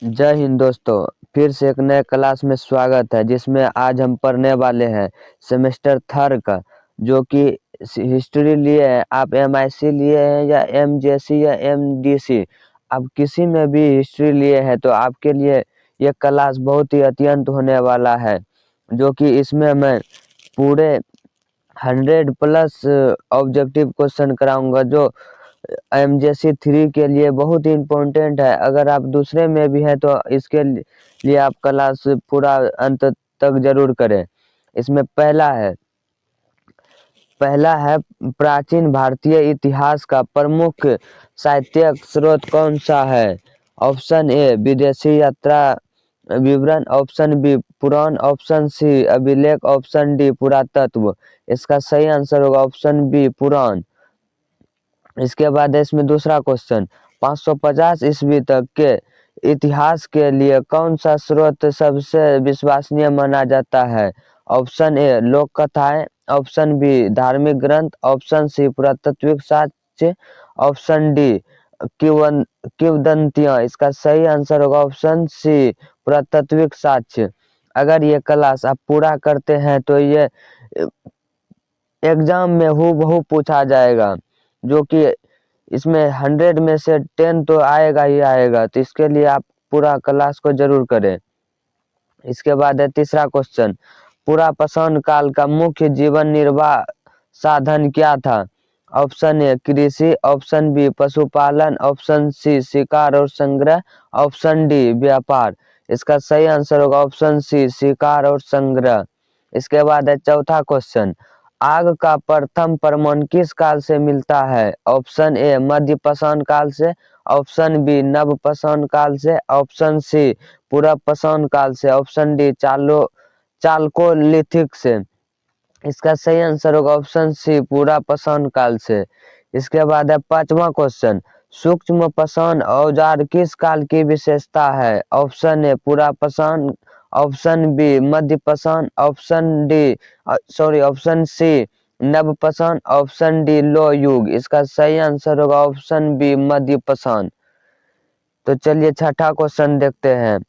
जय हिंद दोस्तों। फिर से एक नए क्लास में स्वागत है, जिसमें आज हम पढ़ने वाले हैं सेमेस्टर थर्ड का, जो कि हिस्ट्री लिए है। आप एमआईसी लिए हैं या एमजेसी या एमडीसी, आप किसी में भी हिस्ट्री लिए हैं तो आपके लिए ये क्लास बहुत ही अत्यंत होने वाला है। जो कि इसमें मैं पूरे 100+ ऑब्जेक्टिव क्वेश्चन कराऊंगा, जो एमजेसी 3 के लिए बहुत ही इम्पोर्टेंट है। अगर आप दूसरे में भी है तो इसके लिए आप क्लास पूरा अंत तक जरूर करें। इसमें पहला है प्राचीन भारतीय इतिहास का प्रमुख साहित्यिक स्रोत कौन सा है? ऑप्शन ए विदेशी यात्रा विवरण, ऑप्शन बी पुराण, ऑप्शन सी अभिलेख, ऑप्शन डी पुरातत्व। इसका सही आंसर होगा ऑप्शन बी पुराण। इसके बाद है इसमें दूसरा क्वेश्चन, 550 ईस्वी तक के इतिहास के लिए कौन सा स्रोत सबसे विश्वसनीय माना जाता है? ऑप्शन ए लोक कथाएं, ऑप्शन बी धार्मिक ग्रंथ, ऑप्शन सी पुरातात्विक साक्ष्य, ऑप्शन डी किंवदंतियां। इसका सही आंसर होगा ऑप्शन सी पुरातात्विक साक्ष्य। अगर ये क्लास आप पूरा करते हैं तो ये एग्जाम में हूबहू पूछा जाएगा, जो कि इसमें 100 में से 10 तो आएगा ही आएगा। तो इसके लिए आप पूरा क्लास को जरूर करें। इसके बाद है तीसरा क्वेश्चन, पूरा पाषाण काल का मुख्य जीवन निर्वाह साधन क्या था? ऑप्शन ए कृषि, ऑप्शन बी पशुपालन, ऑप्शन सी शिकार और संग्रह, ऑप्शन डी व्यापार। इसका सही आंसर होगा ऑप्शन सी शिकार और संग्रह। इसके बाद है चौथा क्वेश्चन, आग का प्रथम प्रमाण किस काल से मिलता है? ऑप्शन ए मध्य पाषाण काल से, ऑप्शन बी नव पाषाण काल से, ऑप्शन सी पूरा पाषाण काल से, ऑप्शन डी चालकोलिथिक से। इसका सही आंसर होगा ऑप्शन सी पूरा पाषाण काल से। इसके बाद है पांचवा क्वेश्चन, सूक्ष्म पाषाण औजार किस काल की विशेषता है? ऑप्शन ए पूरा पाषाण, ऑप्शन बी मध्य पाषाण, ऑप्शन सी नव पाषाण, ऑप्शन डी लौह युग। इसका सही आंसर होगा ऑप्शन बी मध्य पाषाण। तो चलिए छठा क्वेश्चन देखते हैं।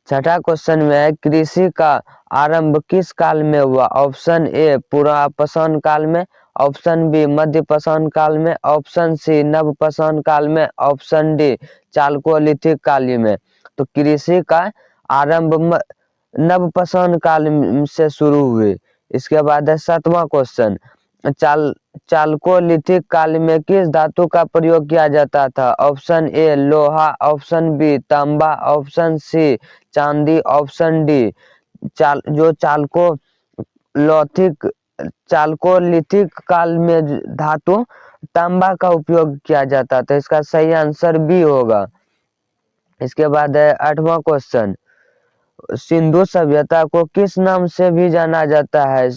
छठा क्वेश्चन में है, कृषि का आरंभ किस काल में हुआ? ऑप्शन ए पूरा पाषाण काल में, ऑप्शन बी मध्य पाषाण काल में, ऑप्शन सी नव पाषाण काल में, ऑप्शन डी चालकोलिथिक काल में। तो कृषि का आरंभ नव पाषाण काल से शुरू हुए। इसके बाद है सातवां क्वेश्चन, चालकोलिथिक काल में किस धातु का प्रयोग किया जाता था? ऑप्शन ए लोहा, ऑप्शन बी तांबा, ऑप्शन सी चांदी, ऑप्शन डी चालकोलिथिक काल में धातु तांबा का उपयोग किया जाता था। इसका सही आंसर बी होगा। इसके बाद है आठवां क्वेश्चन, सिंधु सभ्यता को किस नाम से भी जाना जाता है?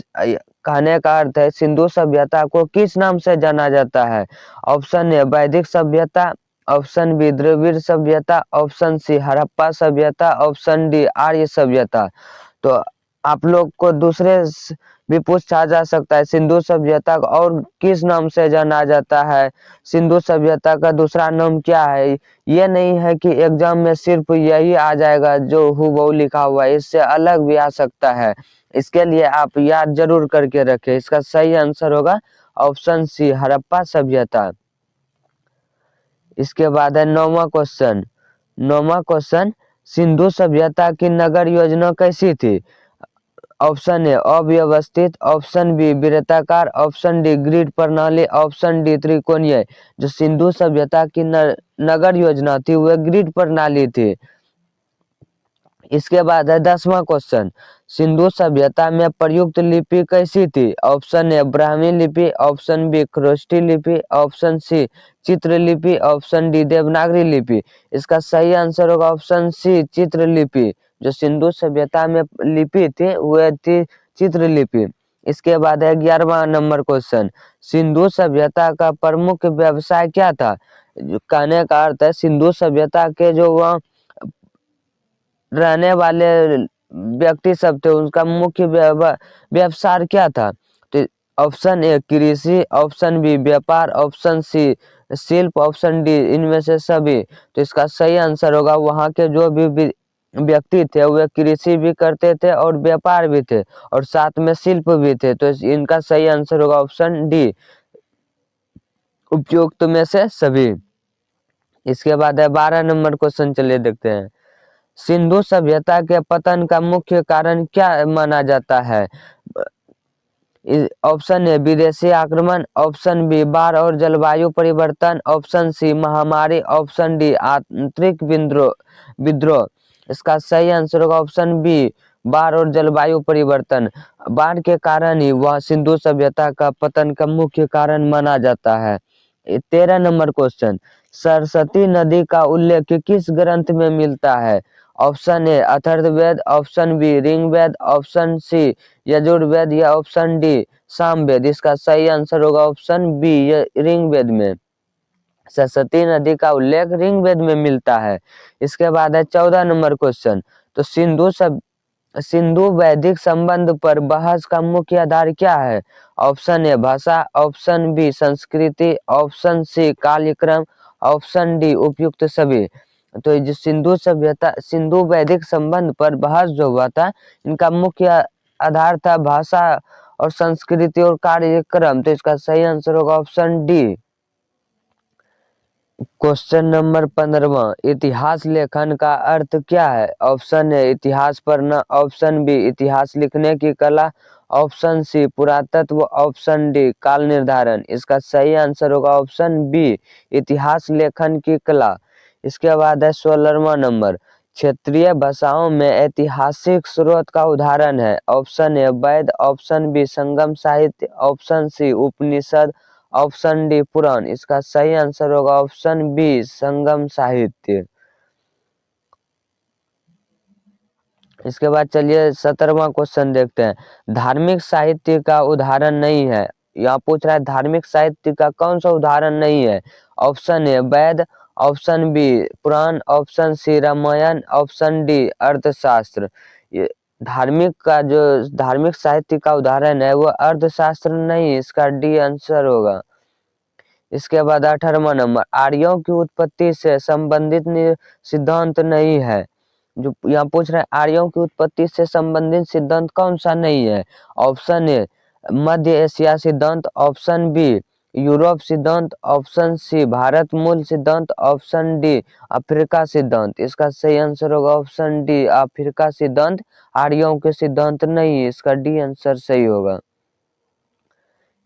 कहने का अर्थ है सिंधु सभ्यता को किस नाम से जाना जाता है? ऑप्शन ए वैदिक सभ्यता, ऑप्शन बी द्रविड़ सभ्यता, ऑप्शन सी हड़प्पा सभ्यता, ऑप्शन डी आर्य सभ्यता। तो आप लोग को दूसरे भी पूछा जा सकता है, सिंधु सभ्यता को और किस नाम से जाना जाता है, सिंधु सभ्यता का दूसरा नाम क्या है? ये नहीं है कि एग्जाम में सिर्फ यही आ जाएगा जो हूबहू लिखा हुआ है, इससे अलग भी आ सकता है। इसके लिए आप याद जरूर करके रखें। इसका सही आंसर होगा ऑप्शन सी हड़प्पा सभ्यता। इसके बाद है नौवां क्वेश्चन, सिंधु सभ्यता की नगर योजना कैसी थी? ऑप्शन ए अव्यवस्थित, ऑप्शन बी वृत्ताकार, ऑप्शन डी ग्रिड प्रणाली, ऑप्शन डी त्रिकोणीय। जो सिंधु सभ्यता की नगर योजना थी वह ग्रिड प्रणाली थी। इसके बाद है 10वां क्वेश्चन, सिंधु सभ्यता में प्रयुक्त लिपि कैसी थी? ऑप्शन ए ब्राह्मी लिपि, ऑप्शन बी खरोष्ठी लिपि, ऑप्शन सी चित्रलिपि, ऑप्शन डी देवनागरी लिपि। इसका सही आंसर होगा ऑप्शन सी चित्रलिपि। जो सिंधु सभ्यता में लिपि थी वह थी चित्रलिपि। इसके बाद है 11वां नंबर क्वेश्चन, सिंधु सभ्यता का प्रमुख व्यवसाय क्या था? कहने का अर्थ है सिंधु सभ्यता के जो वहाँ रहने वाले व्यक्ति सब थे उनका मुख्य व्यवसाय क्या था? तो ऑप्शन ए कृषि, ऑप्शन बी व्यापार, ऑप्शन सी शिल्प, ऑप्शन डी इनमें से सभी। तो इसका सही आंसर होगा वहां के जो भी व्यक्ति थे वे कृषि भी करते थे और व्यापार भी थे और साथ में शिल्प भी थे। तो इनका सही आंसर होगा ऑप्शन डी, उपयुक्त में से सभी। इसके बाद है 12 नंबर क्वेश्चन, चलिए देखते हैं। सिंधु सभ्यता के पतन का मुख्य कारण क्या माना जाता है? ऑप्शन ए विदेशी आक्रमण, ऑप्शन बी बाढ़ और जलवायु परिवर्तन, ऑप्शन सी महामारी, ऑप्शन डी आंतरिक विद्रोह। इसका सही आंसर होगा ऑप्शन बी, बाढ़ और जलवायु परिवर्तन। बाढ़ के कारण ही वह सिंधु सभ्यता का पतन का मुख्य कारण माना जाता है। 13 नंबर क्वेश्चन, सरस्वती नदी का उल्लेख किस ग्रंथ में मिलता है? Option A Atharvaveda, option B Rigveda, option C Yajurveda या ऑप्शन डी सामवेद। इसका सही आंसर होगा ऑप्शन बी, ऋग्वेद में। सरस्वती नदी का उल्लेख ऋग्वेद में मिलता है। इसके बाद है 14 नंबर क्वेश्चन, तो सिंधु वैदिक संबंध पर बहस का मुख्य आधार क्या है? ऑप्शन ए भाषा, ऑप्शन बी संस्कृति, ऑप्शन सी कालक्रम, ऑप्शन डी उपयुक्त सभी। तो ये जो सिंधु वैदिक संबंध पर बहस जो हुआ था, इनका मुख्य आधार था भाषा और संस्कृति और कार्यक्रम। तो इसका सही आंसर होगा ऑप्शन डी। क्वेश्चन नंबर 15, इतिहास लेखन का अर्थ क्या है? ऑप्शन ए इतिहास पढ़ना, ऑप्शन बी इतिहास लिखने की कला, ऑप्शन सी पुरातत्व, ऑप्शन डी काल निर्धारण। इसका सही आंसर होगा ऑप्शन बी, इतिहास लेखन की कला। इसके बाद है 16वां नंबर, क्षेत्रीय भाषाओं में ऐतिहासिक स्रोत का उदाहरण है। Option A Veda, option B Sangam साहित्य, option C Upanishad, option D Purana. इसका सही आंसर होगा ऑप्शन बी, संगम साहित्य। इसके बाद चलिए 17वां क्वेश्चन देखते हैं। धार्मिक साहित्य का उदाहरण नहीं है, यहाँ पूछ रहा है धार्मिक साहित्य का कौन सा उदाहरण नहीं है? Option A Veda, option B Purana, option C Ramayana, option D Arthashastra. ये धार्मिक साहित्य का उदाहरण है वो अर्थशास्त्र नहीं, इसका डी आंसर होगा। इसके बाद 18वां नंबर, आर्यों की उत्पत्ति से संबंधित सिद्धांत नहीं है। जो यहाँ पूछ रहे हैं आर्यों की उत्पत्ति से संबंधित सिद्धांत कौन सा नहीं है? ऑप्शन ए मध्य एशिया सिद्धांत, ऑप्शन बी यूरोप सिद्धांत, ऑप्शन सी भारत मूल सिद्धांत, ऑप्शन डी अफ्रीका सिद्धांत। इसका सही आंसर होगा ऑप्शन डी, अफ्रीका सिद्धांत आर्यों के सिद्धांत नहीं, इसका डी आंसर सही होगा।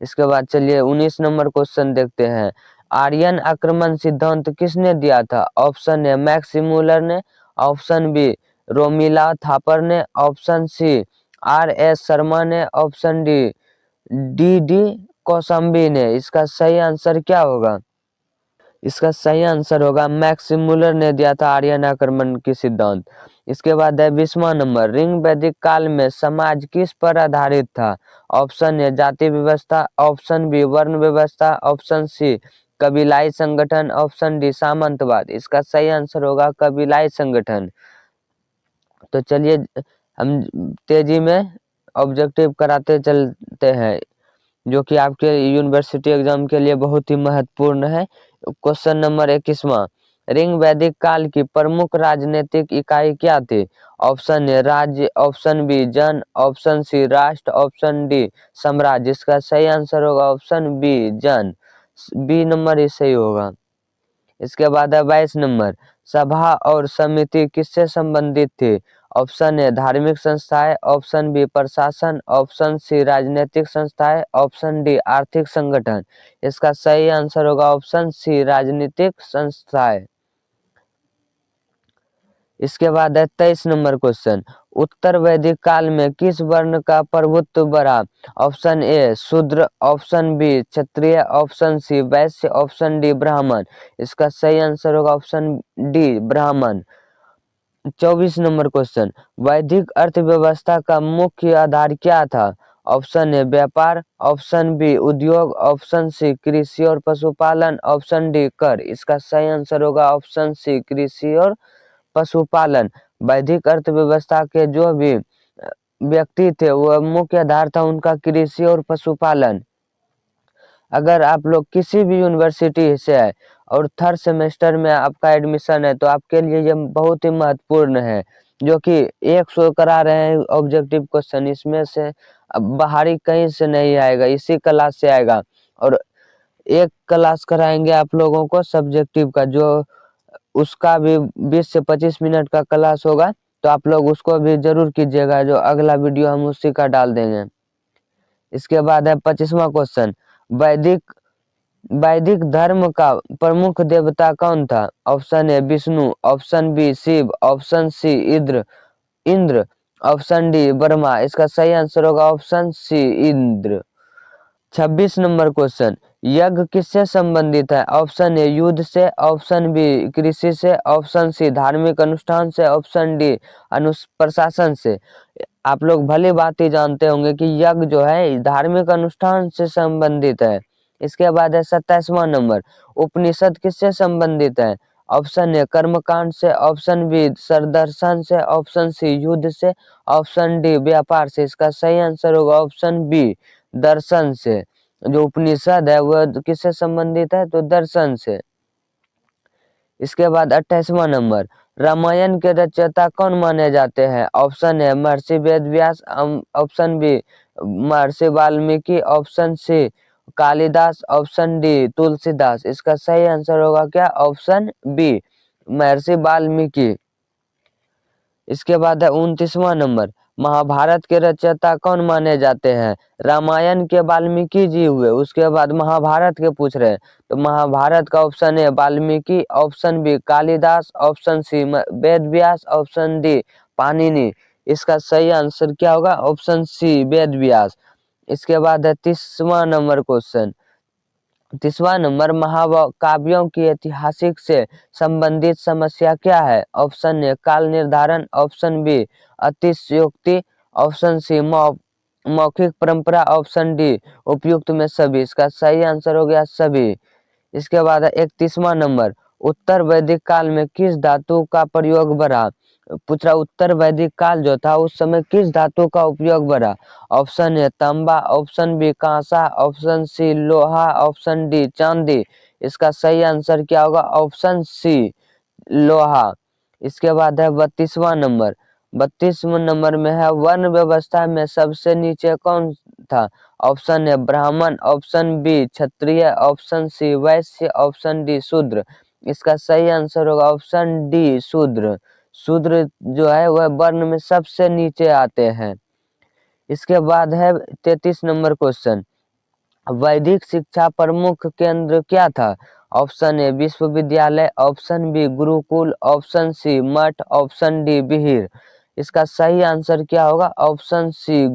इसके बाद चलिए 19 नंबर क्वेश्चन देखते हैं। आर्यन आक्रमण सिद्धांत किसने दिया था? ऑप्शन ए मैक्स मूलर ने, ऑप्शन बी रोमिला थापर ने, ऑप्शन सी आर.एस. शर्मा ने, ऑप्शन डी कौशाम्बी ने। इसका सही आंसर क्या होगा? इसका सही आंसर होगा मैक्स मूलर ने दिया था आर्यन आक्रमण की सिद्धांत। इसके बाद है 20वां नंबर, ऋग वैदिक काल में समाज किस पर आधारित था? ऑप्शन ए जाति व्यवस्था, ऑप्शन बी वर्ण व्यवस्था, ऑप्शन सी कबीलाई संगठन, ऑप्शन डी सामंतवाद। इसका सही आंसर होगा कबीलाई संगठन। तो चलिए हम तेजी में ऑब्जेक्टिव कराते चलते हैं जो कि आपके यूनिवर्सिटी एग्जाम के लिए बहुत ही महत्वपूर्ण है। क्वेश्चन नंबर 21वां, ऋग वैदिक काल की प्रमुख राजनीतिक इकाई क्या थी? ऑप्शन ए राज्य, ऑप्शन बी जन, ऑप्शन सी राष्ट्र, ऑप्शन डी साम्राज्य। इसका सही आंसर होगा ऑप्शन बी जन, बी नंबर ही सही होगा। इसके बाद है 22 नंबर, सभा और समिति किससे संबंधित थी? ऑप्शन ए धार्मिक संस्थाएं, ऑप्शन बी प्रशासन, ऑप्शन सी राजनीतिक संस्थाएं, ऑप्शन डी आर्थिक संगठन। इसका सही आंसर होगा ऑप्शन सी राजनीतिक संस्थाएं। इसके बाद है 23 नंबर क्वेश्चन, उत्तर वैदिक काल में किस वर्ण का प्रभुत्व बढ़ा? ऑप्शन ए शूद्र, ऑप्शन बी क्षत्रिय, ऑप्शन सी वैश्य, ऑप्शन डी ब्राह्मण। इसका सही आंसर होगा ऑप्शन डी ब्राह्मण। 24 नंबर क्वेश्चन, वैदिक अर्थव्यवस्था का मुख्य आधार क्या था? ऑप्शन ए व्यापार, ऑप्शन बी उद्योग, ऑप्शन सी कृषि और पशुपालन, ऑप्शन डी कर। इसका सही आंसर होगा ऑप्शन सी कृषि और पशुपालन। वैदिक अर्थव्यवस्था के जो भी व्यक्ति थे वह मुख्य आधार था उनका कृषि और पशुपालन। अगर आप लोग किसी भी यूनिवर्सिटी से है और थर्ड सेमेस्टर में आपका एडमिशन है तो आपके लिए ये बहुत ही महत्वपूर्ण है, जो कि 100 करा रहे हैं ऑब्जेक्टिव क्वेश्चन, इसमें से अब बाहरी कहीं से नहीं आएगा, इसी क्लास से आएगा। और एक क्लास कराएंगे आप लोगों को सब्जेक्टिव का, जो उसका भी 20 से 25 मिनट का क्लास होगा, तो आप लोग उसको भी जरूर कीजिएगा, जो अगला वीडियो हम उसी का डाल देंगे। इसके बाद है 25वां क्वेश्चन, वैदिक वैदिक धर्म का प्रमुख देवता कौन था? Option A Vishnu, option B Shiva, option C Indra, option D Brahma. इसका सही आंसर होगा option C Indra. 26 number question, यज्ञ किससे संबंधित है? ऑप्शन ए युद्ध से, ऑप्शन बी कृषि से, ऑप्शन सी धार्मिक अनुष्ठान से, ऑप्शन डी प्रशासन से। आप लोग भली बात ही जानते होंगे कि यज्ञ जो है धार्मिक अनुष्ठान से संबंधित है। इसके बाद है 27वां नंबर, उपनिषद किससे संबंधित है? ऑप्शन ए कर्मकांड से, ऑप्शन बी सरदर्शन से, ऑप्शन सी युद्ध से, ऑप्शन डी व्यापार से। इसका सही आंसर होगा ऑप्शन बी दर्शन से। जो उपनिषद है वह किससे संबंधित है? तो दर्शन से। इसके बाद 28वां नंबर, रामायण के रचयिता कौन माने जाते हैं? ऑप्शन है महर्षि Vedvyas, option B Maharishi Valmiki, option C Kalidas, option D Tulsidas. इसका सही आंसर होगा क्या? Option B Maharishi Valmiki. इसके बाद है 29वां नंबर, महाभारत के रचयिता कौन माने जाते हैं? रामायण के वाल्मीकि जी हुए, उसके बाद महाभारत के पूछ रहे हैं, तो महाभारत का ऑप्शन है Valmiki, option B Kalidas, option C Vedvyas, option D Panini. इसका सही आंसर क्या होगा? Option C Vedvyas. इसके बाद है 30वां नंबर क्वेश्चन, 30वां नंबर, महाकाव्यों की ऐतिहासिक से संबंधित समस्या क्या है? ऑप्शन ए काल निर्धारण, ऑप्शन बी अतिशयोक्ति, ऑप्शन सी मौखिक परंपरा, ऑप्शन डी उपयुक्त में सभी। इसका सही आंसर हो गया सभी। इसके बाद 31वां नंबर, उत्तर वैदिक काल में किस धातु का प्रयोग बढ़ा? पूछ रहा उत्तर वैदिक काल जो था उस समय किस धातु का उपयोग बढ़ा? ऑप्शन ए तांबा, ऑप्शन बी कांसा, ऑप्शन सी लोहा, ऑप्शन डी चांदी। इसका सही आंसर क्या होगा? ऑप्शन सी लोहा। इसके बाद है 32वां नंबर, 32वें नंबर में है वर्ण व्यवस्था में सबसे नीचे कौन था? ऑप्शन ए ब्राह्मण, ऑप्शन बी क्षत्रिय, ऑप्शन सी वैश्य, ऑप्शन डी शूद्र। इसका सही आंसर होगा ऑप्शन डी शूद्र। शूद्र जो है वह वर्ण में सबसे नीचे आते हैं। इसके बाद है 33 नंबर क्वेश्चन, वैदिक शिक्षा प्रमुख केंद्र क्या था? ऑप्शन ए विश्वविद्यालय, option B gurukul, option C मठ, ऑप्शन डी विहीर। इसका सही आंसर क्या होगा? Option C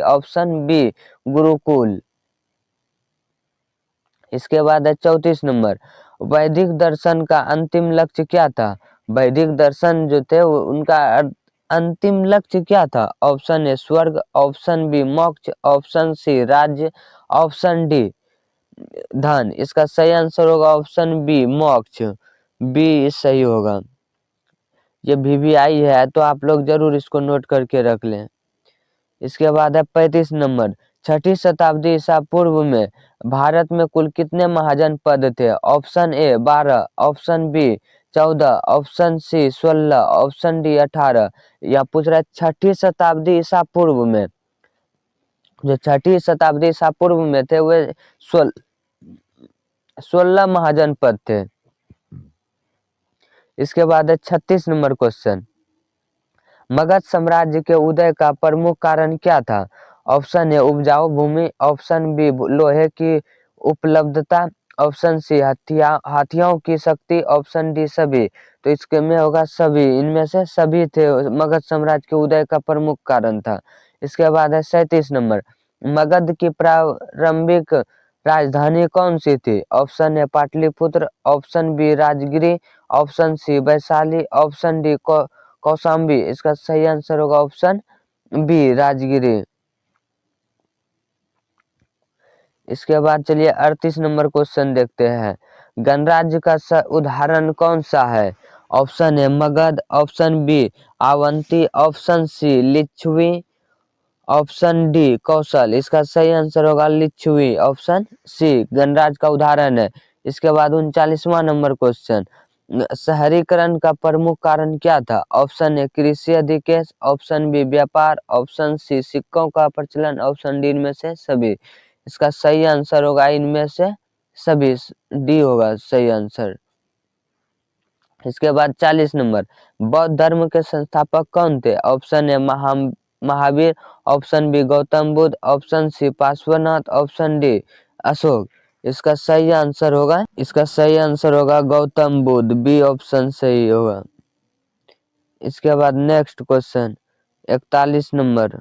option B gurukul. इसके बाद है 34 नंबर, वैदिक दर्शन का अंतिम लक्ष्य क्या था? वैदिक दर्शन जो थे उनका अंतिम लक्ष्य क्या था? ऑप्शन ए स्वर्ग, ऑप्शन बी मोक्ष, ऑप्शन सी राज्य, ऑप्शन डी धन। इसका सही आंसर होगा ऑप्शन बी मोक्ष, बी सही होगा। ये VVI है तो आप लोग जरूर इसको नोट करके रख लें। इसके बाद है 35 नंबर, 6ठी शताब्दी ईसा पूर्व में भारत में कुल कितने महाजन पद थे? Option A 12, option B 14, option C 16, option D 18। या पूछ रहा है 6ठी शताब्दी ईसा पूर्व में, जो 6ठी शताब्दी ईसा पूर्व में थे वे 16 महाजन पद थे। इसके बाद है 36 नंबर क्वेश्चन, मगध साम्राज्य के उदय का प्रमुख कारण क्या था? ऑप्शन ए उपजाऊ भूमि, ऑप्शन बी लोहे की उपलब्धता, ऑप्शन सी हाथियों की शक्ति, ऑप्शन डी सभी। तो इसके में होगा सभी, इनमें से सभी थे मगध साम्राज्य के उदय का प्रमुख कारण था। इसके बाद है 37 नंबर, मगध की प्रारंभिक राजधानी कौन सी थी? Option A Pataliputra, option B Rajgir, option C Vaishali, option D Kaushambi. इसका सही आंसर होगा ऑप्शन बी राजगिरी। इसके बाद चलिए 38 नंबर क्वेश्चन देखते हैं, गणराज्य का उदाहरण कौन सा है? Option A Magadha, option B Avanti, option C Lichchhavi, option D Kosala. इसका सही आंसर होगा लिच्छवी, ऑप्शन सी गणराज्य का उदाहरण है। इसके बाद 39वां नंबर क्वेश्चन, शहरीकरण का प्रमुख कारण क्या था? ऑप्शन ए कृषि अधिकेश, ऑप्शन बी व्यापार, ऑप्शन सी सिक्कों का प्रचलन, ऑप्शन डी इनमें से सभी। इसका सही आंसर होगा इनमें से सभी, डी होगा सही आंसर। इसके बाद 40 नंबर, बौद्ध धर्म के संस्थापक कौन थे? Option A Mahavir, option B Gautam Buddha, option C Parshvanath, option D Ashok. इसका सही आंसर होगा गौतम बुद्ध, बी ऑप्शन सही होगा। इसके बाद next question 41 number,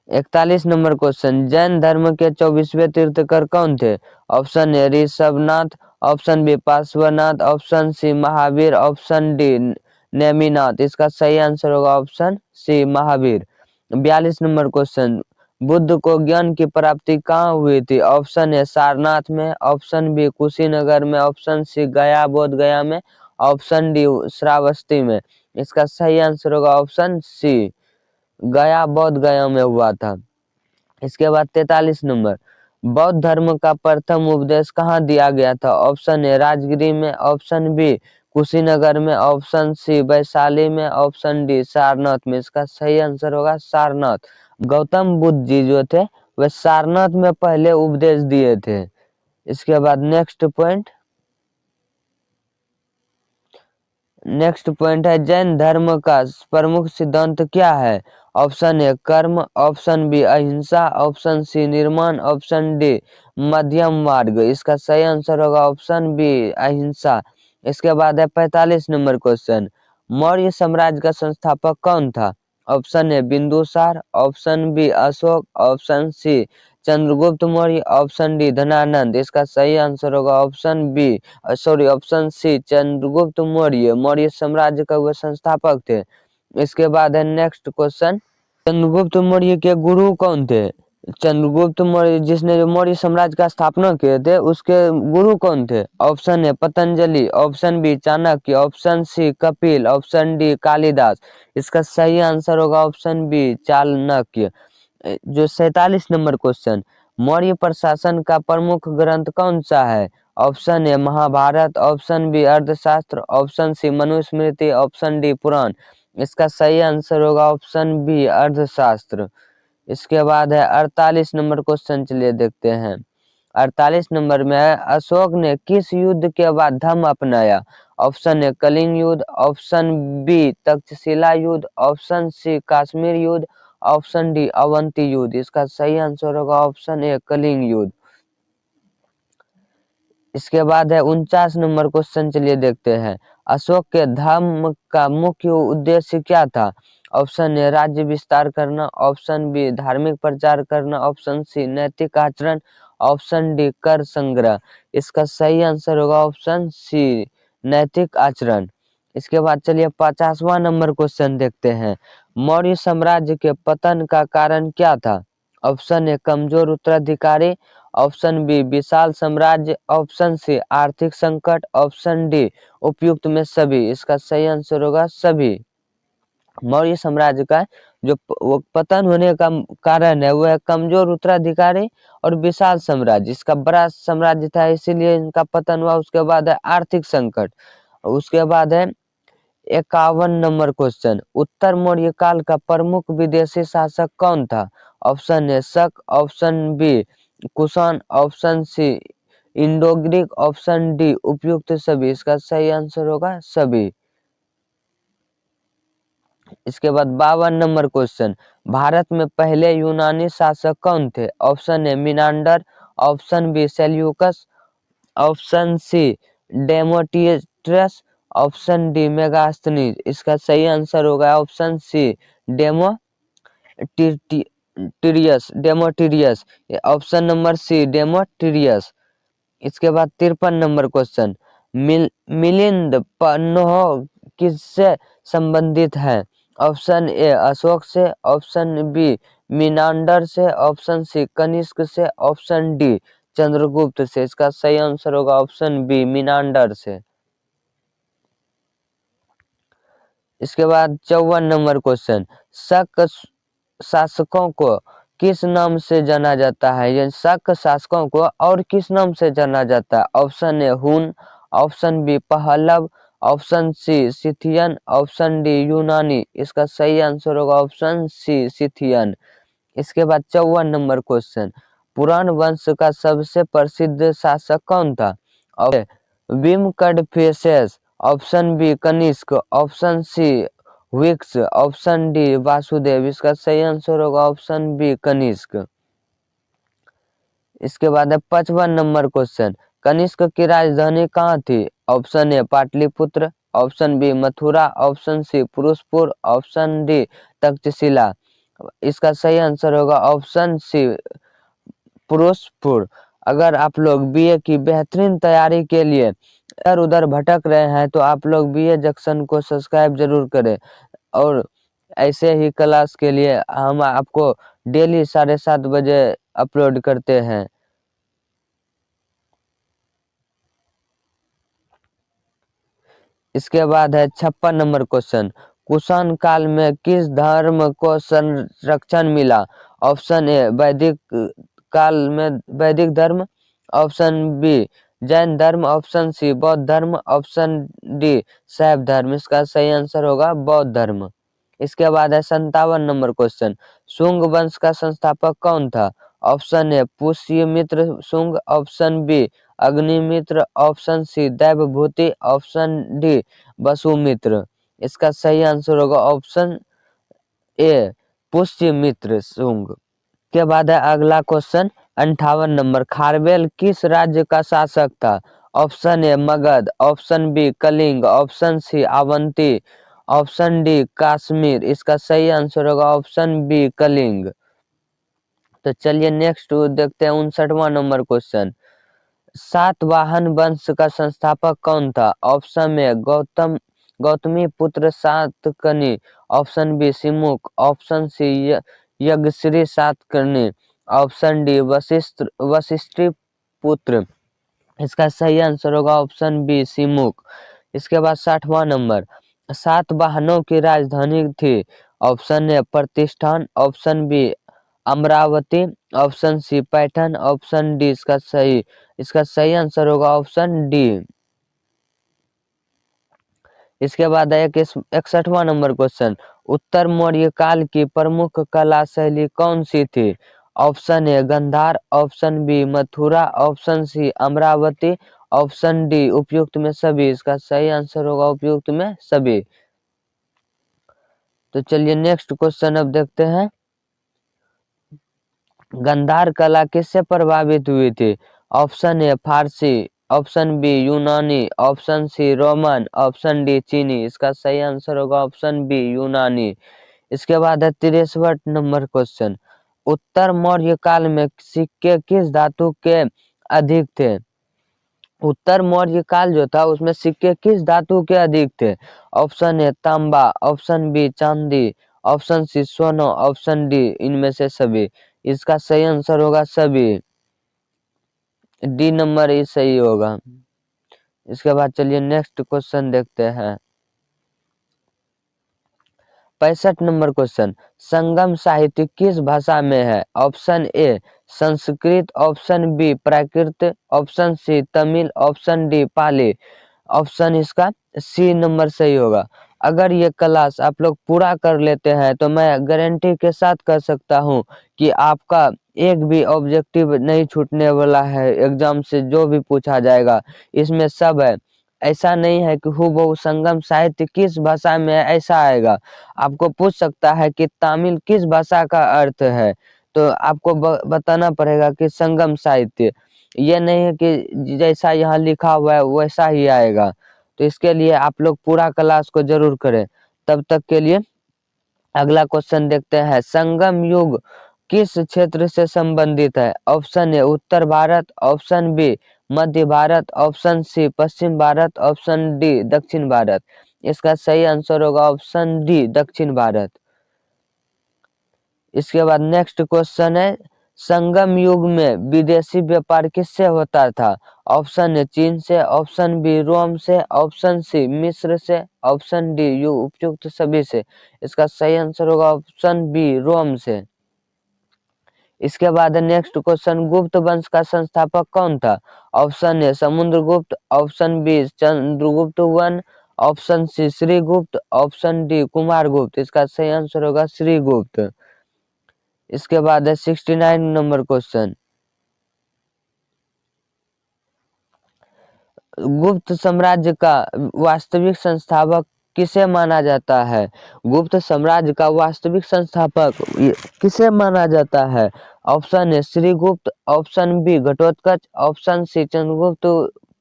41 number question, Jain धर्म के 24वें तीर्थंकर कौन थे? Option A Rishabhnath, option B Parshvanath, option C Mahavir, option D Neminath. इसका सही आंसर होगा option C Mahavir. 42 number question, Buddha को ज्ञान की प्राप्ति कहाँ हुई थी? ऑप्शन ए सारनाथ में, ऑप्शन बी कुशीनगर में, ऑप्शन सी गया बोध गया में, ऑप्शन डी श्रावस्ती में। इसका सही आंसर होगा ऑप्शन सी गया बोध गया में हुआ था। इसके बाद 43 नंबर, बौद्ध धर्म का प्रथम उपदेश कहाँ दिया गया था? ऑप्शन ए राजगिरी में, ऑप्शन बी कुशीनगर में, ऑप्शन सी वैशाली में, ऑप्शन डी सारनाथ में। इसका सही आंसर होगा सारनाथ। गौतम बुद्ध जी जो थे वह सारनाथ में पहले उपदेश दिए थे। इसके बाद नेक्स्ट पॉइंट है, जैन धर्म का प्रमुख सिद्धांत क्या है? ऑप्शन ए कर्म, ऑप्शन बी अहिंसा, ऑप्शन सी निर्माण, ऑप्शन डी मध्यम मार्ग। इसका सही आंसर होगा ऑप्शन बी अहिंसा। इसके बाद है 45 नंबर क्वेश्चन, मौर्य साम्राज्य का संस्थापक कौन था? Option A Bindusara, option B Ashok, option C Chandragupta Maurya, option D Dhananand. इसका सही आंसर होगा ऑप्शन सी चंद्रगुप्त मौर्य, मौर्य साम्राज्य का वह संस्थापक थे। इसके बाद है नेक्स्ट क्वेश्चन, चंद्रगुप्त मौर्य के गुरु कौन थे? चंद्रगुप्त मौर्य जिसने जो मौर्य साम्राज्य का स्थापना किए थे उसके गुरु कौन थे? Option A Patanjali, option B Chanakya, option C Kapil, option D Kalidas. इसका सही आंसर होगा ऑप्शन बी चाणक्य। जो 47 नंबर क्वेश्चन, मौर्य प्रशासन का प्रमुख ग्रंथ कौन सा है? Option A Mahabharata, option B Arthashastra, option C Manusmriti, option D Purana. इसका सही आंसर होगा ऑप्शन बी अर्थशास्त्र। इसके बाद है 48 नंबर क्वेश्चन, चलिए देखते हैं। 48 नंबर में है, अशोक ने किस युद्ध के बाद धर्म अपनाया? ऑप्शन ए कलिंग युद्ध, ऑप्शन बी तक्षशिला युद्ध, ऑप्शन सी कश्मीर युद्ध, ऑप्शन डी अवंती युद्ध। इसका सही आंसर होगा ऑप्शन ए कलिंग युद्ध। इसके बाद है 49 नंबर क्वेश्चन, चलिए देखते हैं। अशोक के धर्म का मुख्य उद्देश्य क्या था? ऑप्शन ए राज्य विस्तार करना, ऑप्शन बी धार्मिक प्रचार करना, ऑप्शन सी नैतिक आचरण, ऑप्शन डी कर संग्रह। इसका सही आंसर होगा ऑप्शन सी नैतिक आचरण। इसके बाद चलिए 50वां नंबर क्वेश्चन देखते हैं। मौर्य साम्राज्य के पतन का कारण क्या था? ऑप्शन ए कमजोर उत्तराधिकारी, ऑप्शन बी विशाल साम्राज्य, ऑप्शन सी आर्थिक संकट, ऑप्शन डी उपयुक्त में सभी। इसका सही आंसर होगा सभी। मौर्य साम्राज्य का जो पतन होने का कारण है वह है कमजोर उत्तराधिकारी और विशाल साम्राज्य। इसका बड़ा साम्राज्य था इसीलिए इनका पतन हुआ। उसके बाद है आर्थिक संकट। उसके बाद है 51 नंबर क्वेश्चन, उत्तर मौर्य काल का प्रमुख विदेशी शासक कौन था? Option A Shaka, option B Kushan, option C Indo Greek, option D उपयुक्त सभी। इसका सही आंसर होगा सभी। इसके बाद 52 नंबर क्वेश्चन, भारत में पहले यूनानी शासक कौन थे? Option A Menander, option B Seleucus, option C Demetrius, option D Megasthenes. इसका सही आंसर होगा option C Demetrius, option number C Demetrius. इसके बाद 53 नंबर क्वेश्चन, मिलिंद पन्ह किससे संबंधित है? ऑप्शन ए अशोक से, ऑप्शन बी मिनांडर से, ऑप्शन सी कनिष्क से, ऑप्शन डी चंद्रगुप्त से। इसका सही आंसर होगा ऑप्शन बी मीनांडर से। इसके बाद 54 नंबर क्वेश्चन, शक शासकों को किस नाम से जाना जाता है? ये शक शासकों को और किस नाम से जाना जाता है? Option A Hun, option B Pahlava, option C Scythian, option D यूनानी। इसका सही आंसर होगा ऑप्शन सी सिथियन। इसके बाद 54 नंबर क्वेश्चन, पुराण वंश का सबसे प्रसिद्ध शासक कौन था? Vima Kadphises, option B Kanishka, option C विक्स, ऑप्शन डी वासुदेव। इसका सही आंसर होगा ऑप्शन बी कनिष्क। इसके बाद है 55 नंबर क्वेश्चन, कनिष्क की राजधानी कहाँ थी? Option A Pataliputra, option B Mathura, option C Purushpur, option D Taxila. इसका सही आंसर होगा ऑप्शन सी पुरुषपुर। अगर आप लोग बीए की बेहतरीन तैयारी के लिए इधर उधर भटक रहे हैं तो आप लोग बीए जंक्शन को सब्सक्राइब जरूर करें, और ऐसे ही क्लास के लिए हम आपको डेली 7:30 बजे अपलोड करते हैं। इसके बाद है 56 नंबर क्वेश्चन, कुषाण काल में किस धर्म को संरक्षण मिला? ऑप्शन ए वैदिक काल में वैदिक धर्म, ऑप्शन बी जैन धर्म, ऑप्शन सी बौद्ध धर्म, ऑप्शन डी शैव धर्म। इसका सही आंसर होगा बौद्ध धर्म। इसके बाद है 57 नंबर क्वेश्चन, शुंग वंश का संस्थापक कौन था? Option A Pushyamitra Shunga, option B Agnimitra, option C Devabhuti, option D Vasumitra. इसका सही आंसर होगा ऑप्शन ए पुष्यमित्र शुंग। के बाद है अगला क्वेश्चन 58 नंबर, खारवेल किस राज्य का शासक था? Option A Magadha, option B Kalinga, option C Avanti, option D Kashmir. इसका सही आंसर होगा ऑप्शन बी कलिंग। तो चलिए नेक्स्ट देखते हैं 59वां नंबर क्वेश्चन, सातवाहन वंश का संस्थापक कौन था? ऑप्शन में Gautamiputra Satakarni, option B Simuka, option C Yajnashri Satakarni, option D Vashishthiputra. इसका सही आंसर होगा ऑप्शन बी सिमुक। इसके बाद 60वां नंबर, सातवाहनों की राजधानी थी? Option A Pratishthan, option B Amaravati, option C Paithan, option D इसका सही आंसर होगा ऑप्शन डी। इसके बाद है 61वां नंबर क्वेश्चन, उत्तर मौर्य काल की प्रमुख कला शैली कौन सी थी? Option A Gandhara, option B Mathura, option C Amaravati, option D उपयुक्त में सभी। इसका सही आंसर होगा उपयुक्त में सभी। तो चलिए नेक्स्ट क्वेश्चन अब देखते हैं, गंधार कला किससे प्रभावित हुई थी? ऑप्शन ए फारसी, ऑप्शन बी यूनानी, option C Roman, option D चीनी। इसका सही आंसर होगा ऑप्शन बी यूनानी। इसके बाद है 63 नंबर क्वेश्चन, उत्तर मौर्य काल में सिक्के किस धातु के अधिक थे? उत्तर मौर्य काल जो था उसमें सिक्के किस धातु के अधिक थे? ऑप्शन ए तांबा, ऑप्शन बी चांदी, ऑप्शन सी सोना, ऑप्शन डी इनमें से सभी। इसका सही आंसर होगा सभी, डी नंबर ही सही होगा। इसके बाद चलिए नेक्स्ट क्वेश्चन देखते हैं, 65 नंबर क्वेश्चन, संगम साहित्य किस भाषा में है? Option A Sanskrit, option B Prakrit, option C Tamil, option D Pali. Option इसका सी नंबर सही होगा। अगर ये क्लास आप लोग पूरा कर लेते हैं तो मैं गारंटी के साथ कह सकता हूँ कि आपका एक भी ऑब्जेक्टिव नहीं छूटने वाला है, एग्जाम से जो भी पूछा जाएगा इसमें सब है। ऐसा नहीं है कि हूबहू संगम साहित्य किस भाषा में है ऐसा आएगा। आपको पूछ सकता है कि तमिल किस भाषा का अर्थ है, तो आपको बताना पड़ेगा कि संगम साहित्य। ये नहीं है कि जैसा यहाँ लिखा हुआ है वैसा ही आएगा। तो इसके लिए आप लोग पूरा क्लास को जरूर करें। तब तक के लिए अगला क्वेश्चन देखते हैं, संगम युग किस क्षेत्र से संबंधित है? ऑप्शन ए उत्तर भारत, ऑप्शन बी मध्य भारत, ऑप्शन सी पश्चिम भारत, ऑप्शन डी दक्षिण भारत। इसका सही आंसर होगा ऑप्शन डी दक्षिण भारत। इसके बाद नेक्स्ट क्वेश्चन है संगम युग में विदेशी व्यापार किससे होता था? ऑप्शन ए चीन से, ऑप्शन बी रोम से, ऑप्शन सी मिस्र से, ऑप्शन डी यू उपयुक्त सभी से। इसका सही आंसर होगा ऑप्शन बी रोम से। इसके बाद नेक्स्ट क्वेश्चन, गुप्त वंश का संस्थापक कौन था? Option A Samudragupta, option B Chandragupta one, option C Shrigupta, option D Kumaragupta. इसका सही आंसर होगा श्रीगुप्त। इसके बाद है 69 नंबर क्वेश्चन, गुप्त साम्राज्य का वास्तविक संस्थापक किसे माना जाता है? गुप्त साम्राज्य का वास्तविक संस्थापक किसे माना जाता है? Option A Shrigupta, option B Ghatotkacha, option C Chandragupta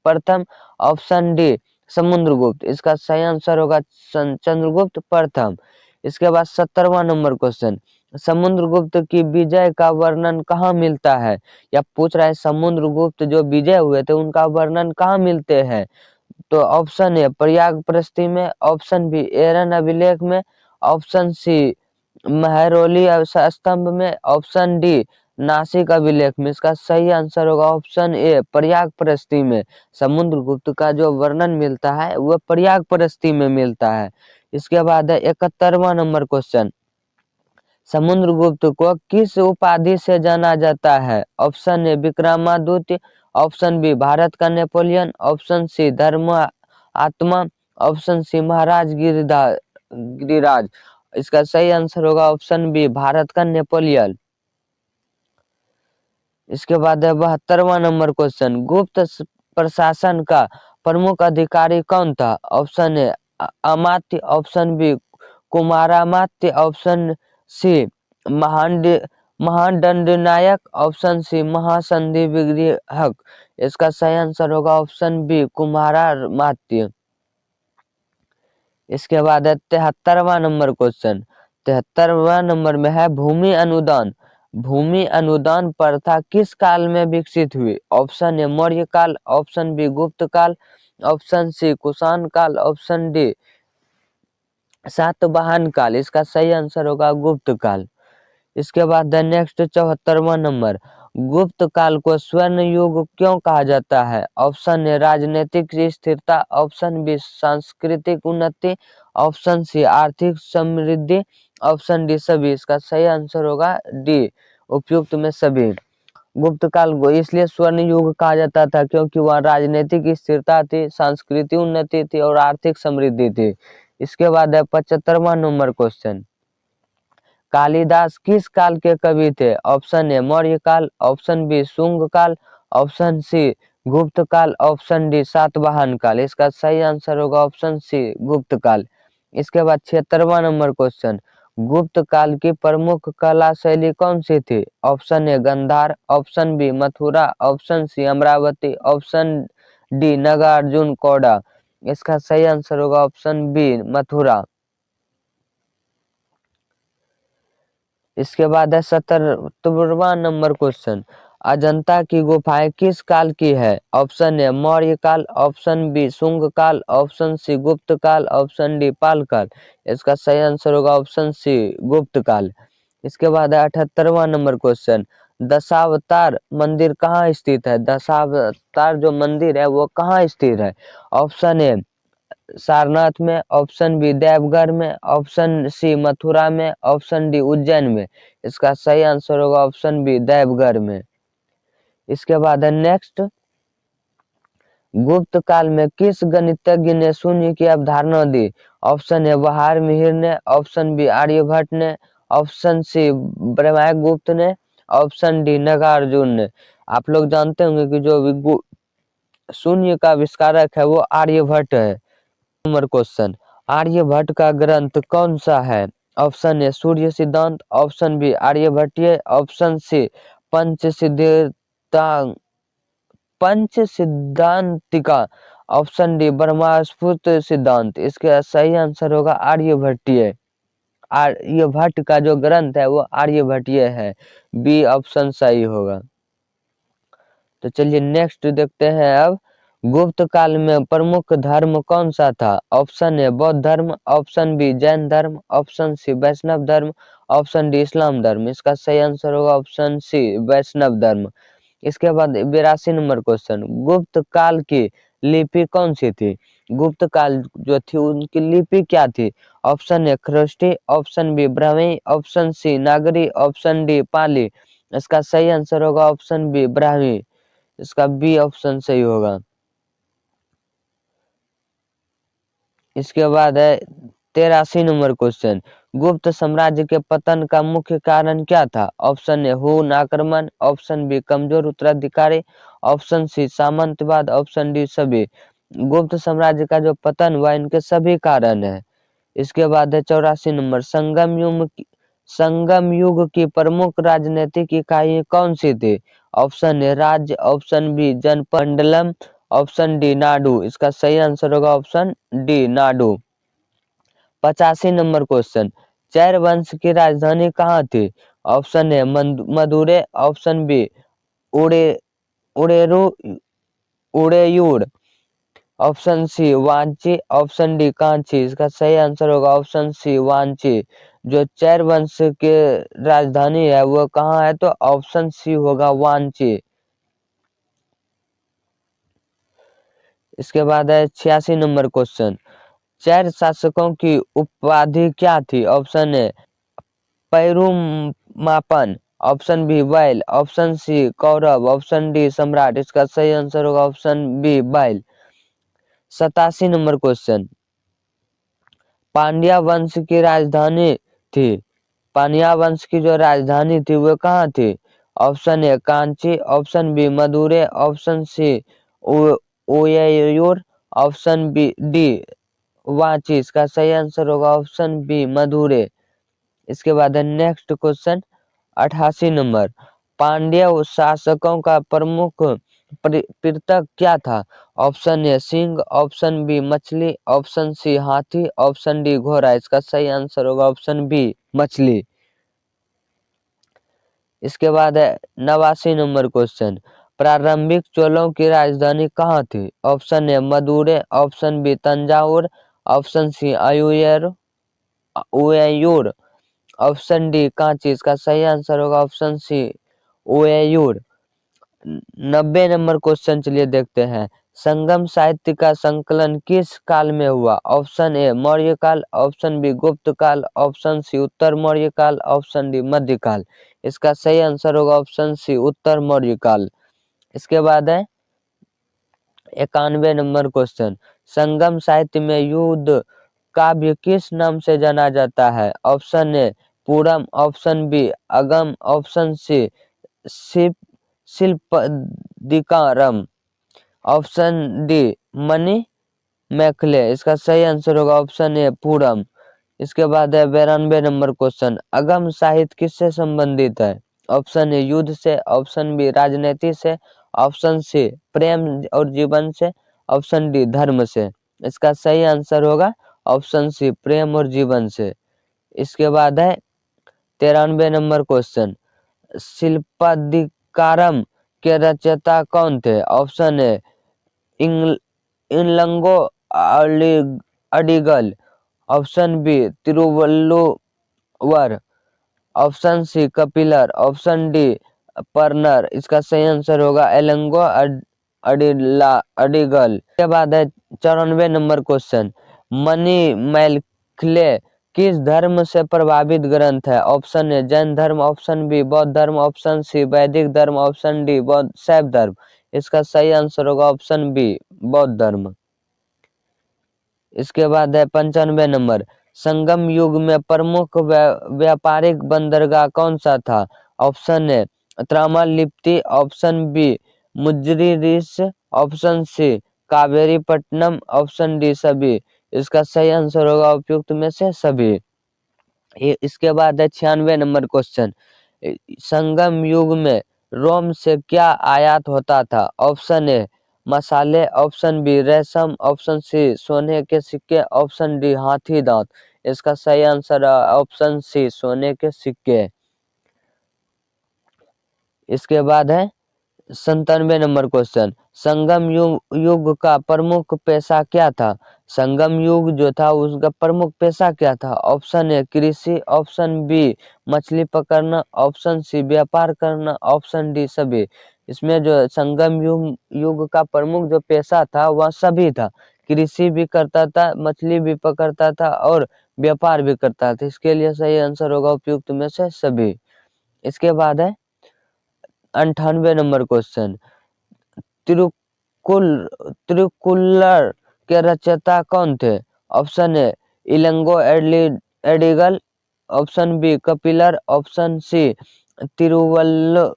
प्रथम, ऑप्शन डी समुद्रगुप्त। इसका सही आंसर होगा चंद्रगुप्त प्रथम। इसके बाद 70वां नंबर क्वेश्चन, समुद्रगुप्त की विजय का वर्णन कहाँ मिलता है? या पूछ रहा है समुद्रगुप्त जो विजय हुए थे उनका वर्णन कहाँ मिलते हैं? तो ऑप्शन ए प्रयाग प्रस्ती में, ऑप्शन बी एरन अभिलेख में, ऑप्शन सी महरौली स्तंभ में, ऑप्शन डी नासिक अभिलेख में। इसका सही आंसर होगा ऑप्शन ए प्रयाग प्रस्ती में। समुद्रगुप्त का जो वर्णन मिलता है वह प्रयाग प्रस्ती में मिलता है। इसके बाद है 71वां नंबर क्वेश्चन, समुद्रगुप्त को किस उपाधि से जाना जाता है? Option A Vikramaditya, option B Bharat का नेपोलियन, ऑप्शन सी धर्म आत्मा, ऑप्शन सी महाराज गिरिराज। इसका सही आंसर होगा ऑप्शन बी भारत का नेपोलियन। इसके बाद है 72वां नंबर क्वेश्चन, गुप्त प्रशासन का प्रमुख अधिकारी कौन था? Option A Amatya, option B Kumaramatya, option C Mahadandanayaka, option C Mahasandhi Vigrahaka. इसका सही आंसर होगा ऑप्शन बी कुमारामात्य। इसके बाद है 73वां नंबर क्वेश्चन, 73वां नंबर में है भूमि अनुदान। भूमि अनुदान प्रथा किस काल में विकसित हुई? ऑप्शन ए मौर्य काल, ऑप्शन बी गुप्त काल, ऑप्शन सी कुषाण काल, ऑप्शन डी सातवाहन काल। इसका सही आंसर होगा गुप्त काल। इसके बाद नेक्स्ट 74वां नंबर, गुप्त काल को स्वर्ण युग क्यों कहा जाता है? ऑप्शन ए राजनीतिक स्थिरता, ऑप्शन बी सांस्कृतिक उन्नति, ऑप्शन सी आर्थिक समृद्धि, ऑप्शन डी सभी। इसका सही आंसर होगा डी उपयुक्त में सभी। गुप्त काल को इसलिए स्वर्ण युग कहा जाता था क्योंकि वह राजनीतिक स्थिरता थी, सांस्कृतिक उन्नति थी और आर्थिक समृद्धि थी। इसके बाद है 75वां नंबर क्वेश्चन, कालिदास किस काल के कवि थे? ऑप्शन ए मौर्य काल, ऑप्शन बी शुंग काल, ऑप्शन सी गुप्त काल, ऑप्शन डी सातवाहन काल। इसका सही आंसर होगा ऑप्शन सी गुप्त काल। इसके बाद 76वां नंबर क्वेश्चन, गुप्त काल की प्रमुख कला शैली कौन सी थी? Option A Gandhara, option B Mathura, option C Amaravati, option D Nagarjunakonda. इसका सही आंसर होगा ऑप्शन बी मथुरा। इसके बाद है 77वां नंबर क्वेश्चन, अजंता की गुफाएं किस काल की है? ऑप्शन ए मौर्य काल, ऑप्शन बी शुंग काल, ऑप्शन सी गुप्त काल, ऑप्शन डी पाल काल। इसका सही आंसर होगा ऑप्शन सी गुप्त काल। इसके बाद है 78वां नंबर क्वेश्चन, दशावतार मंदिर कहाँ स्थित है? दशावतार जो मंदिर है वो कहाँ स्थित है? ऑप्शन ए सारनाथ में, ऑप्शन बी देवघर में, ऑप्शन सी मथुरा में, ऑप्शन डी उज्जैन में। इसका सही आंसर होगा ऑप्शन बी देवघर में। इसके बाद है नेक्स्ट, गुप्त काल में किस गणितज्ञ ने शून्य की अवधारणा दी? ऑप्शन ए बहार मिहिर ने, ऑप्शन बी आर्यभट्ट ने, ऑप्शन सी ब्रह्मगुप्त ने, ऑप्शन डी नागार्जुन ने। आप लोग जानते होंगे कि जो शून्य का आविष्कारक है वो आर्यभट्ट है। नंबर क्वेश्चन, आर्यभट्ट का ग्रंथ कौन सा है? ऑप्शन ए सूर्य सिद्धांत, option B Aryabhatiya, option C पंच सिद्धांतिका, ऑप्शन डी ब्रह्मस्फुट सिद्धांत। इसका सही आंसर होगा आर्यभट्टीय। आर्यभट्ट का जो ग्रंथ है वो आर्यभट्टीय है, बी ऑप्शन सही होगा। तो चलिए नेक्स्ट देखते हैं अब, गुप्त काल में प्रमुख धर्म कौन सा था? ऑप्शन ए बौद्ध धर्म, ऑप्शन बी जैन धर्म, ऑप्शन सी वैष्णव धर्म, ऑप्शन डी इस्लाम धर्म। इसका सही आंसर होगा ऑप्शन सी वैष्णव धर्म। इसके बाद 82 नंबर क्वेश्चन, गुप्त काल की लिपि कौन सी थी? गुप्त काल जो थी उनकी लिपि क्या थी? Option A Kharosthi, option B Brahmi, option C Nagari, option D Pali. इसका सही आंसर होगा ऑप्शन बी ब्राह्मी। इसका बी ऑप्शन सही होगा। इसके बाद है 83 नंबर क्वेश्चन, गुप्त साम्राज्य के पतन का मुख्य कारण क्या था? ऑप्शन ए हुन आक्रमण, ऑप्शन बी कमजोर उत्तराधिकारी, ऑप्शन सी सामंतवाद, ऑप्शन डी सभी। गुप्त साम्राज्य का जो पतन हुआ इनके सभी कारण है। इसके बाद है 84 नंबर, संगम युग की प्रमुख राजनीतिक इकाई कौन सी थी? ऑप्शन ए राज्य, ऑप्शन बी जनपंडलम, ऑप्शन डी नाडु। इसका सही आंसर होगा ऑप्शन डी नाडु। 85 नंबर क्वेश्चन, चैर वंश की राजधानी कहाँ थी? Option A Madurai, option B उड़े उड़ेरू Uraiyur, option C Vanchi, option D Kanchi. इसका सही आंसर होगा ऑप्शन सी वांची। जो चैर वंश के राजधानी है वो कहाँ है? तो ऑप्शन सी होगा वांची। इसके बाद है 86 नंबर क्वेश्चन, चैर शासकों की उपाधि क्या थी? ऑप्शन ए पैरुमापन, ऑप्शन बी बैल, option C Kaurava, option D सम्राट। इसका सही आंसर होगा ऑप्शन बी बैल। 87 नंबर क्वेश्चन, पांड्या वंश की राजधानी थी, पांड्या वंश की जो राजधानी थी वो कहाँ थी? Option A Kanchi, option B Madurai, option C Uraiyur, option B D Vanchi. इसका सही आंसर होगा ऑप्शन बी मदुरै। इसके बाद है नेक्स्ट क्वेश्चन 88 नंबर, पांड्य शासकों का प्रमुख प्रतीक क्या था? ऑप्शन ए सिंह, ऑप्शन बी मछली, ऑप्शन सी हाथी, ऑप्शन डी घोड़ा। इसका सही आंसर होगा ऑप्शन बी मछली। इसके बाद है 89 नंबर क्वेश्चन, प्रारंभिक चोलों की राजधानी कहाँ थी? Option A Madurai, option B Thanjavur, option C Uraiyur, option D Kanchi. इसका सही आंसर होगा option C Uraiyur. 90 number question चलिए देखते हैं, संगम साहित्य का संकलन किस काल में हुआ? ऑप्शन ए मौर्य काल, ऑप्शन बी गुप्त काल, ऑप्शन सी उत्तर मौर्य काल, ऑप्शन डी मध्य काल। इसका सही आंसर होगा ऑप्शन सी उत्तर मौर्य काल। इसके बाद है 91 नंबर क्वेश्चन, संगम साहित्य में युद्ध काव्य किस नाम से जाना जाता है? Option A Puram, option B Agam, option C Silappatikaram, option D Manimekalai. इसका सही आंसर होगा ऑप्शन ए पूरम। इसके बाद है 92 नंबर क्वेश्चन, अगम साहित्य किससे संबंधित है? ऑप्शन ए युद्ध से, ऑप्शन बी राजनीति से, ऑप्शन सी प्रेम और जीवन से, ऑप्शन डी धर्म से। इसका सही आंसर होगा ऑप्शन सी प्रेम और जीवन से। इसके बाद है 93 नंबर क्वेश्चन, शिल्पाधिकारम के रचयिता कौन थे? Option A Ilango Adigal, option B Thiruvalluvar, option C Kapilar, option D Paranar. इसका सही आंसर होगा एलंगो अडिगल। के बाद है 94 नंबर क्वेश्चन, मणि मैखले किस धर्म से प्रभावित ग्रंथ है? ऑप्शन ए जैन धर्म, ऑप्शन बी बौद्ध धर्म, ऑप्शन सी वैदिक धर्म, ऑप्शन डी शैव धर्म। इसका सही आंसर होगा ऑप्शन बी बौद्ध धर्म। इसके बाद है 95 नंबर, संगम युग में प्रमुख व्यापारिक बंदरगाह कौन सा था? Option A Tamralipti, option B Muziris, option C Kaveripattinam, option D सभी। इसका सही आंसर होगा उपयुक्त में से सभी। इसके बाद है 96 नंबर क्वेश्चन, संगम युग में रोम से क्या आयात होता था? ऑप्शन ए मसाले, ऑप्शन बी रेशम, ऑप्शन सी सोने के सिक्के, ऑप्शन डी हाथी दांत। इसका सही आंसर है ऑप्शन सी सोने के सिक्के। इसके बाद है 97 नंबर क्वेश्चन, संगम युग का प्रमुख पेशा क्या था? संगम युग जो था उसका प्रमुख पेशा क्या था? ऑप्शन ए कृषि, ऑप्शन बी मछली पकड़ना, ऑप्शन सी व्यापार करना, ऑप्शन डी सभी। इसमें जो संगम युग का प्रमुख जो पेशा था वह सभी था। कृषि भी करता था, मछली भी पकड़ता था और व्यापार भी करता था। इसके लिए सही आंसर होगा उपयुक्त में से सभी। इसके बाद है 98 नंबर क्वेश्चन, तिरुकुल तिरुकुल्लर के रचयिता कौन थे? Option A Ilango Adigal, option B Kapilar, option C Thiruvalluvar,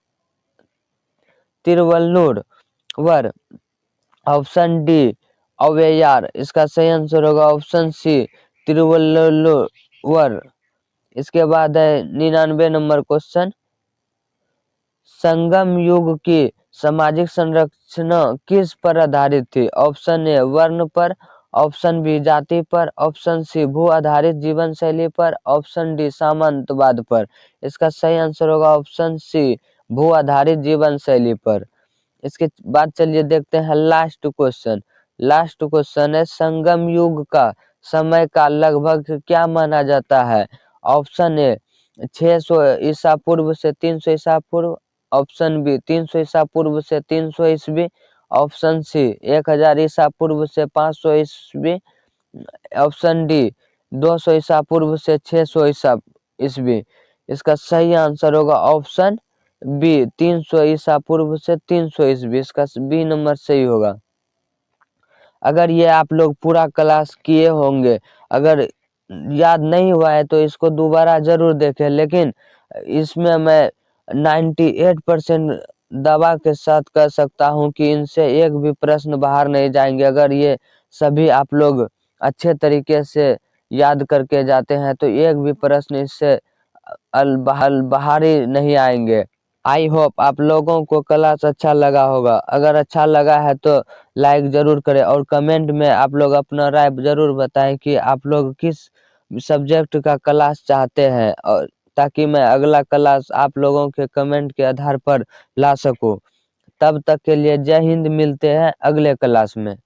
option D Avvaiyar. इसका सही आंसर होगा ऑप्शन सी तिरुवल्लुवर। इसके बाद है 99 नंबर क्वेश्चन, संगम युग की सामाजिक संरचना किस पर आधारित थी? ऑप्शन ए वर्ण पर, ऑप्शन बी जाति पर, ऑप्शन सी भू आधारित जीवन शैली पर, ऑप्शन डी सामंतवाद पर। इसका सही आंसर होगा ऑप्शन सी भू आधारित जीवन शैली पर। इसके बाद चलिए देखते हैं लास्ट क्वेश्चन। लास्ट क्वेश्चन है, संगम युग का समय का लगभग क्या माना जाता है? ऑप्शन ए 600 ईसा पूर्व से 300 ईसा पूर्व, ऑप्शन बी 300 ईसा पूर्व से 300 ईस्वी, ऑप्शन सी 1000 ईसा पूर्व से 500 ईस्वी, ऑप्शन डी 200 ईसा पूर्व से 600 ईसा ईस्वी। इसका सही आंसर होगा ऑप्शन बी 300 ईसा पूर्व से 300 ईस्वी। इसका बी नंबर सही होगा। अगर ये आप लोग पूरा क्लास किए होंगे, अगर याद नहीं हुआ है तो इसको दोबारा जरूर देखें, लेकिन इसमें मैं 98% दवा के साथ कह सकता हूं कि इनसे एक भी प्रश्न बाहर नहीं जाएंगे। अगर ये सभी आप लोग अच्छे तरीके से याद करके जाते हैं तो एक भी प्रश्न इससे बाहर ही नहीं आएंगे। आई होप आप लोगों को क्लास अच्छा लगा होगा। अगर अच्छा लगा है तो लाइक जरूर करें और कमेंट में आप लोग अपना राय जरूर बताएं कि आप लोग किस सब्जेक्ट का क्लास चाहते हैं, और ताकि मैं अगला क्लास आप लोगों के कमेंट के आधार पर ला सकूं। तब तक के लिए जय हिंद, मिलते हैं अगले क्लास में।